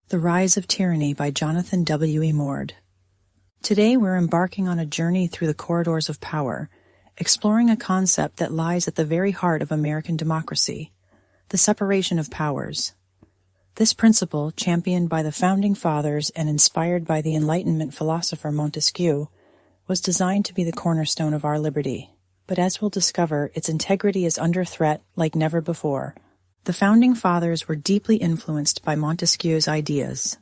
The Rise of Tyranny by Jonathan W. Emord. Today we're embarking on a journey through the corridors of power, exploring a concept that lies at the very heart of American democracy, the separation of powers. This principle, championed by the Founding Fathers and inspired by the Enlightenment philosopher Montesquieu, was designed to be the cornerstone of our liberty. But as we'll discover, its integrity is under threat like never before. The Founding Fathers were deeply influenced by Montesquieu's ideas.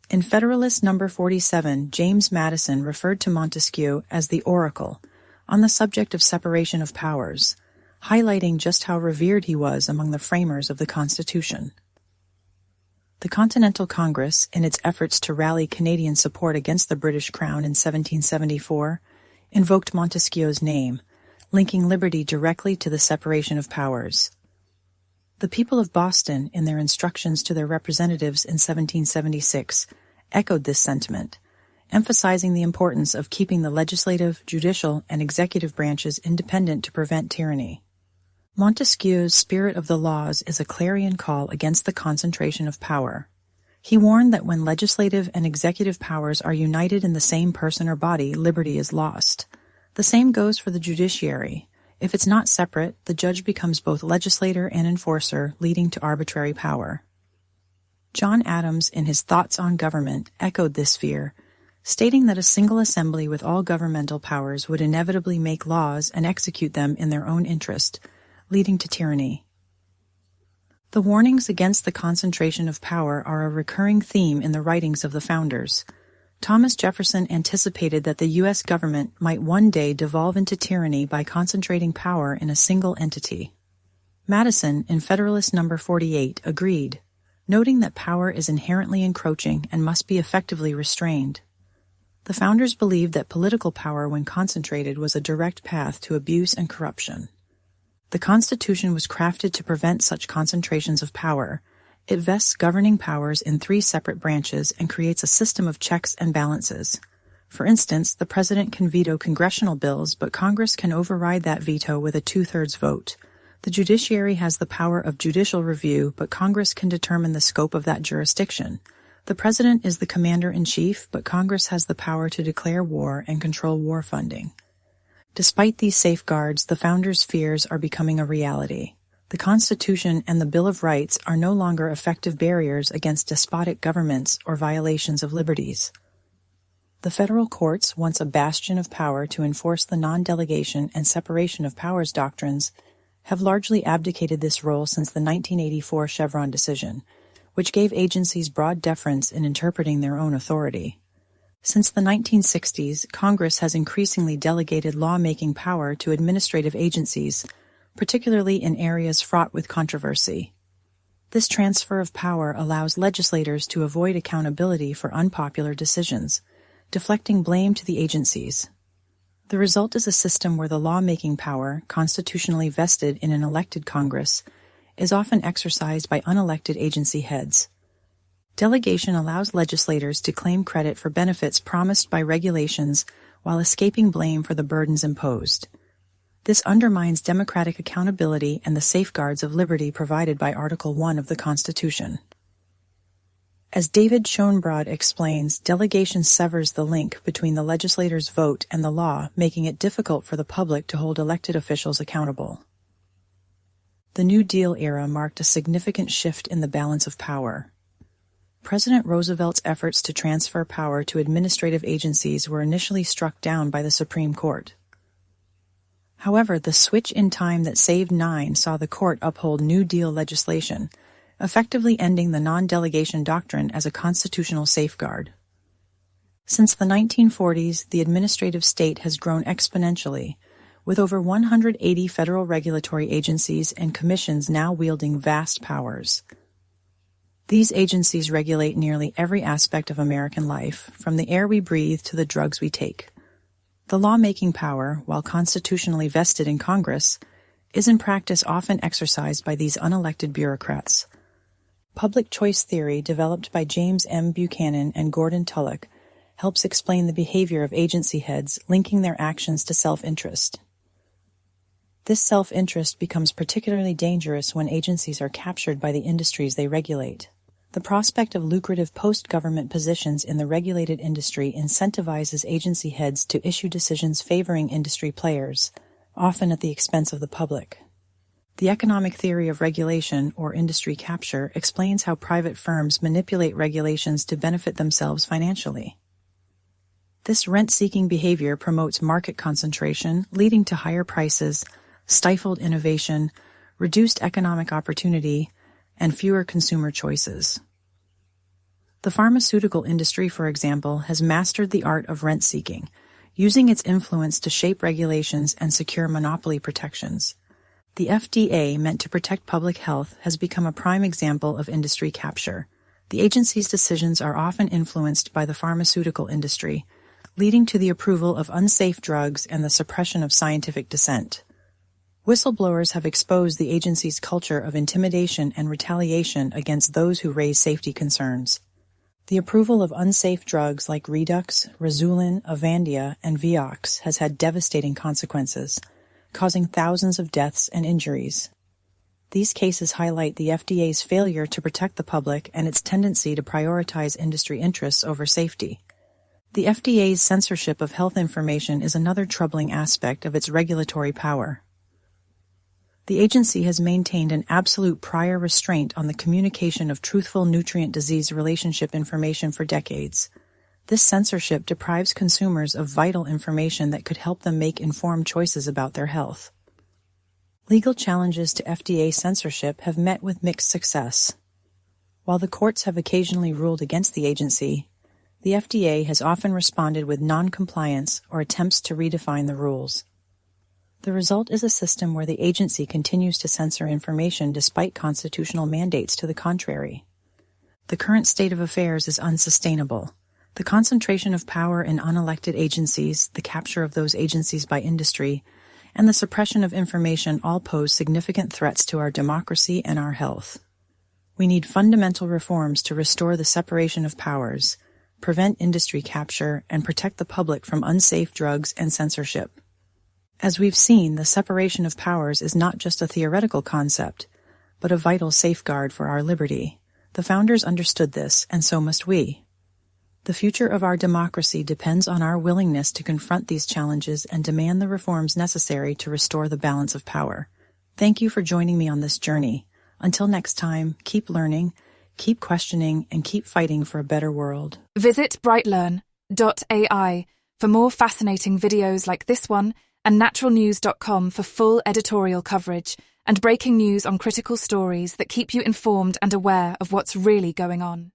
In Federalist No. 47, James Madison referred to Montesquieu as the oracle on the subject of separation of powers, highlighting just how revered he was among the framers of the Constitution. The Continental Congress, in its efforts to rally Canadian support against the British Crown in 1774, invoked Montesquieu's name, linking liberty directly to the separation of powers. The people of Boston, in their instructions to their representatives in 1776, echoed this sentiment, emphasizing the importance of keeping the legislative, judicial, and executive branches independent to prevent tyranny. Montesquieu's spirit of the laws is a clarion call against the concentration of power. He warned that when legislative and executive powers are united in the same person or body, liberty is lost. The same goes for the judiciary. If it's not separate, the judge becomes both legislator and enforcer, leading to arbitrary power. John Adams, in his Thoughts on Government, echoed this fear, stating that a single assembly with all governmental powers would inevitably make laws and execute them in their own interest, leading to tyranny. The warnings against the concentration of power are a recurring theme in the writings of the founders. Thomas Jefferson anticipated that the U.S. government might one day devolve into tyranny by concentrating power in a single entity. Madison, in Federalist No. 48, agreed, noting that power is inherently encroaching and must be effectively restrained. The founders believed that political power, when concentrated, was a direct path to abuse and corruption. The Constitution was crafted to prevent such concentrations of power. It vests governing powers in 3 separate branches and creates a system of checks and balances. For instance, the president can veto congressional bills, but Congress can override that veto with a 2/3 vote. The judiciary has the power of judicial review, but Congress can determine the scope of that jurisdiction. The president is the commander-in-chief, but Congress has the power to declare war and control war funding. Despite these safeguards, the founders' fears are becoming a reality. The Constitution and the Bill of Rights are no longer effective barriers against despotic governments or violations of liberties. The federal courts, once a bastion of power to enforce the non-delegation and separation of powers doctrines, have largely abdicated this role since the 1984 Chevron decision, which gave agencies broad deference in interpreting their own authority. Since the 1960s, Congress has increasingly delegated lawmaking power to administrative agencies, particularly in areas fraught with controversy. This transfer of power allows legislators to avoid accountability for unpopular decisions, deflecting blame to the agencies. The result is a system where the lawmaking power, constitutionally vested in an elected Congress, is often exercised by unelected agency heads. Delegation allows legislators to claim credit for benefits promised by regulations while escaping blame for the burdens imposed. This undermines democratic accountability and the safeguards of liberty provided by Article 1 of the Constitution. As David Schoenbrod explains, delegation severs the link between the legislator's vote and the law, making it difficult for the public to hold elected officials accountable. The New Deal era marked a significant shift in the balance of power. President Roosevelt's efforts to transfer power to administrative agencies were initially struck down by the Supreme Court. However, the switch in time that saved 9 saw the court uphold New Deal legislation, effectively ending the non-delegation doctrine as a constitutional safeguard. Since the 1940s, the administrative state has grown exponentially, with over 180 federal regulatory agencies and commissions now wielding vast powers. These agencies regulate nearly every aspect of American life, from the air we breathe to the drugs we take. The lawmaking power, while constitutionally vested in Congress, is in practice often exercised by these unelected bureaucrats. Public choice theory, developed by James M. Buchanan and Gordon Tullock, helps explain the behavior of agency heads, linking their actions to self-interest. This self-interest becomes particularly dangerous when agencies are captured by the industries they regulate. The prospect of lucrative post-government positions in the regulated industry incentivizes agency heads to issue decisions favoring industry players, often at the expense of the public. The economic theory of regulation, or industry capture, explains how private firms manipulate regulations to benefit themselves financially. This rent-seeking behavior promotes market concentration, leading to higher prices, stifled innovation, reduced economic opportunity, and fewer consumer choices. The pharmaceutical industry, for example, has mastered the art of rent-seeking, using its influence to shape regulations and secure monopoly protections. The FDA, meant to protect public health, has become a prime example of industry capture. The agency's decisions are often influenced by the pharmaceutical industry, leading to the approval of unsafe drugs and the suppression of scientific dissent. Whistleblowers have exposed the agency's culture of intimidation and retaliation against those who raise safety concerns. The approval of unsafe drugs like Redux, Razulin, Avandia, and Vioxx has had devastating consequences, causing thousands of deaths and injuries. These cases highlight the FDA's failure to protect the public and its tendency to prioritize industry interests over safety. The FDA's censorship of health information is another troubling aspect of its regulatory power. The agency has maintained an absolute prior restraint on the communication of truthful nutrient-disease relationship information for decades. This censorship deprives consumers of vital information that could help them make informed choices about their health. Legal challenges to FDA censorship have met with mixed success. While the courts have occasionally ruled against the agency, the FDA has often responded with non-compliance or attempts to redefine the rules. The result is a system where the agency continues to censor information despite constitutional mandates to the contrary. The current state of affairs is unsustainable. The concentration of power in unelected agencies, the capture of those agencies by industry, and the suppression of information all pose significant threats to our democracy and our health. We need fundamental reforms to restore the separation of powers, prevent industry capture, and protect the public from unsafe drugs and censorship. As we've seen, the separation of powers is not just a theoretical concept, but a vital safeguard for our liberty. The founders understood this, and so must we. The future of our democracy depends on our willingness to confront these challenges and demand the reforms necessary to restore the balance of power. Thank you for joining me on this journey. Until next time, keep learning, keep questioning, and keep fighting for a better world. Visit BrightLearn.ai for more fascinating videos like this one, and naturalnews.com for full editorial coverage and breaking news on critical stories that keep you informed and aware of what's really going on.